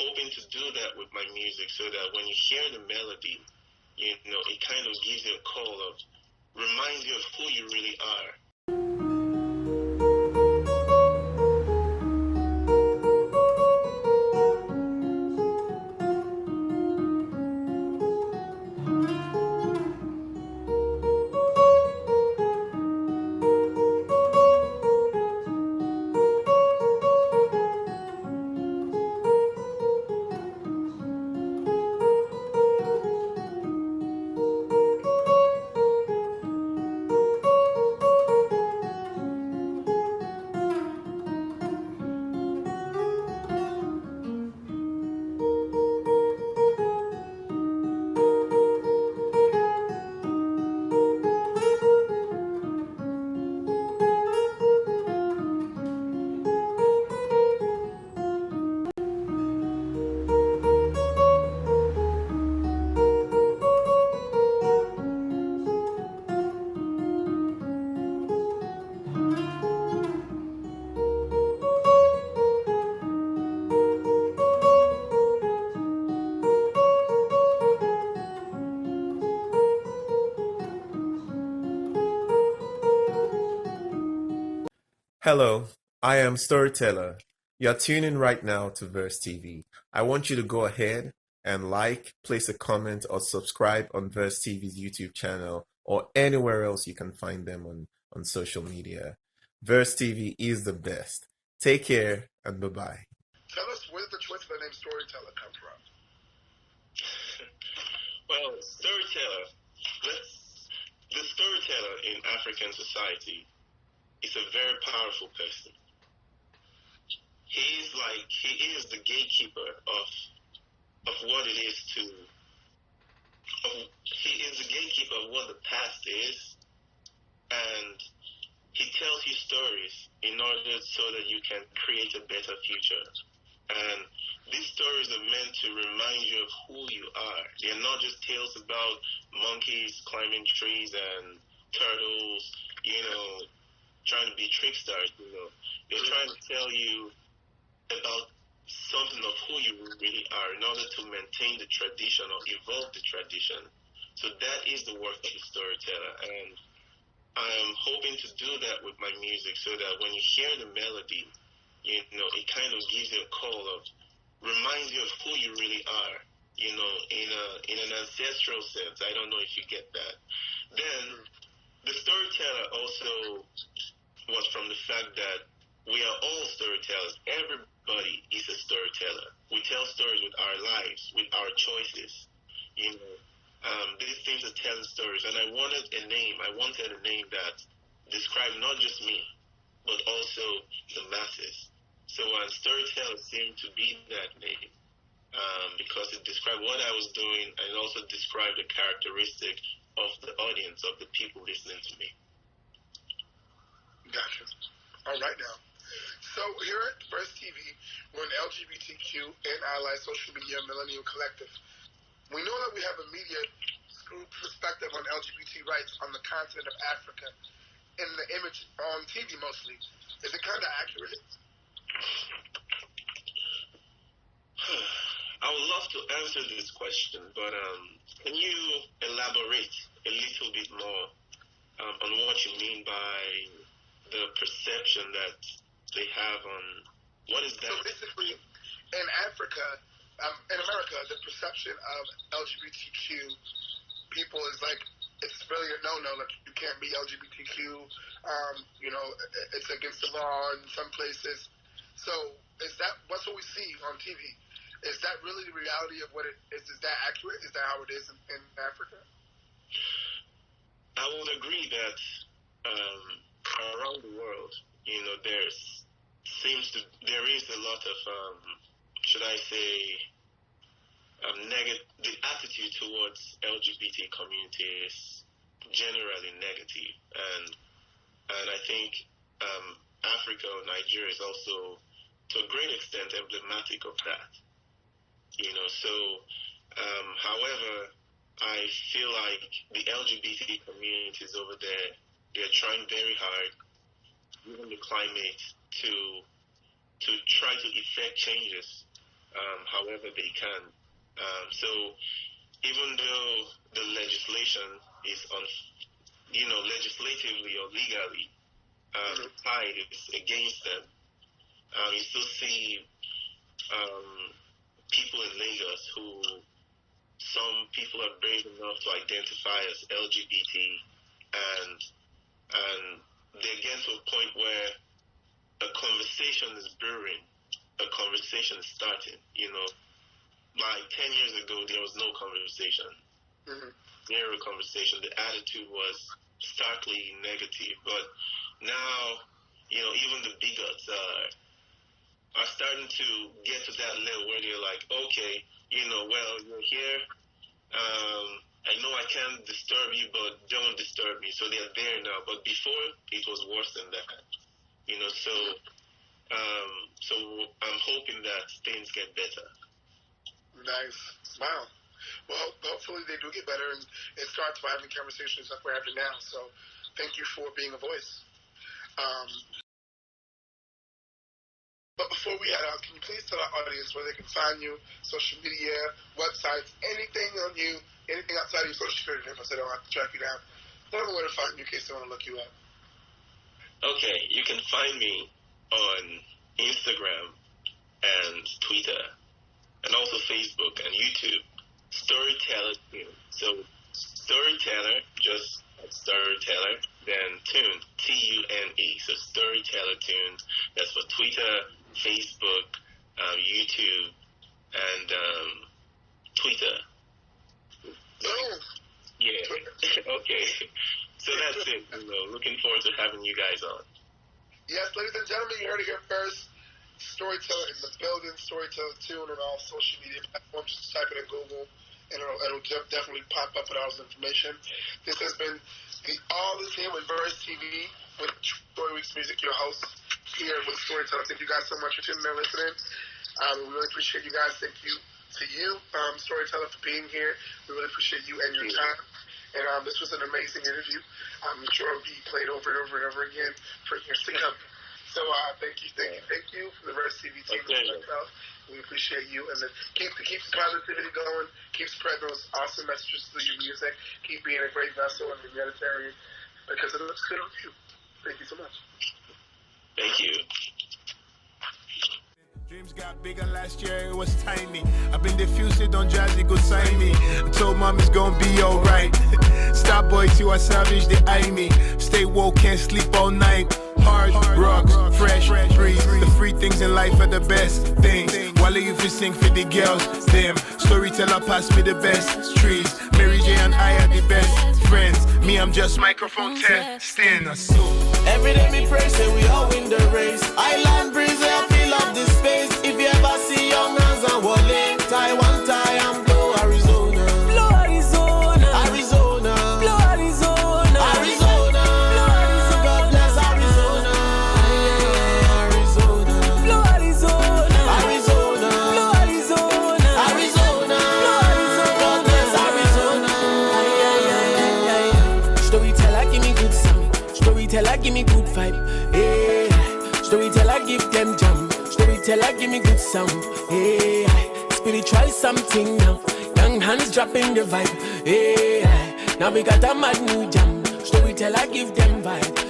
hoping to do that with my music so that when you hear the melody, it kind of gives you a call of, reminds you of who you really are. Hello, I am StoryTeller. You're tuning right now to Verse TV. I want you to go ahead and like, place a comment, or subscribe on Verse TV's YouTube channel or anywhere else you can find them on social media. Verse TV is the best. Take care and bye-bye. Tell us, where did the choice of the name StoryTeller come from? Well, storyteller, the storyteller in African society is a very powerful person. He is the gatekeeper of what it is he is the gatekeeper of what the past is, and he tells you stories in order so that you can create a better future. And these stories are meant to remind you of who you are. They're not just tales about monkeys climbing trees and turtles, trying to be tricksters. They're trying to tell you about something of who you really are in order to maintain the tradition or evolve the tradition. So that is the work of the storyteller. And I'm hoping to do that with my music so that when you hear the melody, it kind of gives you a call of, reminds you of who you really are, in an ancestral sense. I don't know if you get that. Then the storyteller also was from the fact that we are all storytellers. Everybody is a storyteller. We tell stories with our lives, with our choices. These things are telling stories. And I wanted a name that described not just me, but also the masses. So storyteller seemed to be that name because it described what I was doing and it also described the characteristic of the audience, of the people listening to me. Gotcha. All right now. So here at Verse TV, we're an LGBTQ and ally social media millennial collective. We know that we have a media school perspective on LGBT rights on the continent of Africa in the image on TV mostly. Is it kind of accurate? I would love to answer this question, but can you elaborate a little bit more on what you mean by the perception that they have on what is that? So basically, in Africa, in America, the perception of LGBTQ people is like it's really a no-no. Like you can't be LGBTQ. It's against the law in some places. So what's what we see on TV? Is that really the reality of what it is? Is that accurate? Is that how it is in Africa? I would agree that around the world, there is a lot of should I say the attitude towards LGBT community is generally negative, and I think Africa or Nigeria is also to a great extent emblematic of that. However, I feel like the LGBT communities over there, they're trying very hard, given the climate, to try to effect changes however they can. So even though the legislation is legislatively or legally, the tide is against them, you still see people in Lagos who some people are brave enough to identify as LGBT, and they're getting to a point where a conversation is brewing, a conversation is starting. Like 10 years ago, there was no conversation, zero conversation. The attitude was starkly negative, but now, even the bigots are starting to get to that level where they're like, okay, well, you're here. I know I can't disturb you, but don't disturb me. So they're there now. But before, it was worse than that. So I'm hoping that things get better. Nice. Wow. Well, hopefully they do get better and it starts by having conversations like we're having now. So thank you for being a voice. But before we head out, can you please tell our audience where they can find you, social media, websites, anything on you, anything outside of your social security number so they don't have to track you down? Tell them where to find you in case they want to look you up. Okay, you can find me on Instagram and Twitter and also Facebook and YouTube. StoryTeller Tune. So StoryTeller, just StoryTeller, then Tune, Tune. So StoryTeller Tune. That's for Twitter, Facebook, YouTube, and Twitter. Yeah. Okay. So that's it. Looking forward to having you guys on. Yes, ladies and gentlemen, you heard it here first. StoryTeller in the building. StoryTeller Tune on all social media platforms. Just type it in Google, and it'll definitely pop up with all this information. This has been the All Is Here with Verse TV with Story Weeks Music, your host here with StoryTeller. Thank you guys so much for tuning in and listening. We really appreciate you guys. Thank you to you, StoryTeller, for being here. We really appreciate you and your time. And this was an amazing interview. I'm sure it'll be played over and over and over again for years to come. So thank you for the Verse TV team. We appreciate you, and keep the positivity going. Keep spreading those awesome messages through your music. Keep being a great vessel and humanitarian because it looks good on you. Thank you so much. Thank you. Dreams got bigger last year, it was tiny. I've been diffused, don't jazzy, go sign me. I told mom it's gonna be alright. Star boy to a savage, they eye me. Stay woke, can't sleep all night. Hard rocks, fresh breeze. The free things in life are the best things. While if you sing for the girls, them. StoryTeller pass me the best trees. Mary J and I are the best friends. Me, I'm just microphone testing. Every day me pray, say we all win the race. Island breeze, I feel up this space. If you ever see young hands and Wale, Taiwan, and blow Arizona. Blow Arizona. Arizona. Blow Arizona. Arizona. Blow Arizona. God bless Arizona. Arizona. Blow Arizona. Arizona. Blow Arizona. Arizona. Blow Arizona. God bless Arizona. StoryTeller, give me good sound. StoryTeller, give me good vibe. Hey. StoryTeller, give them jam. StoryTeller, give me good sound. Hey, spiritual something now. Young hands dropping the vibe. Hey, now we got a mad new jam. StoryTeller, give them vibe.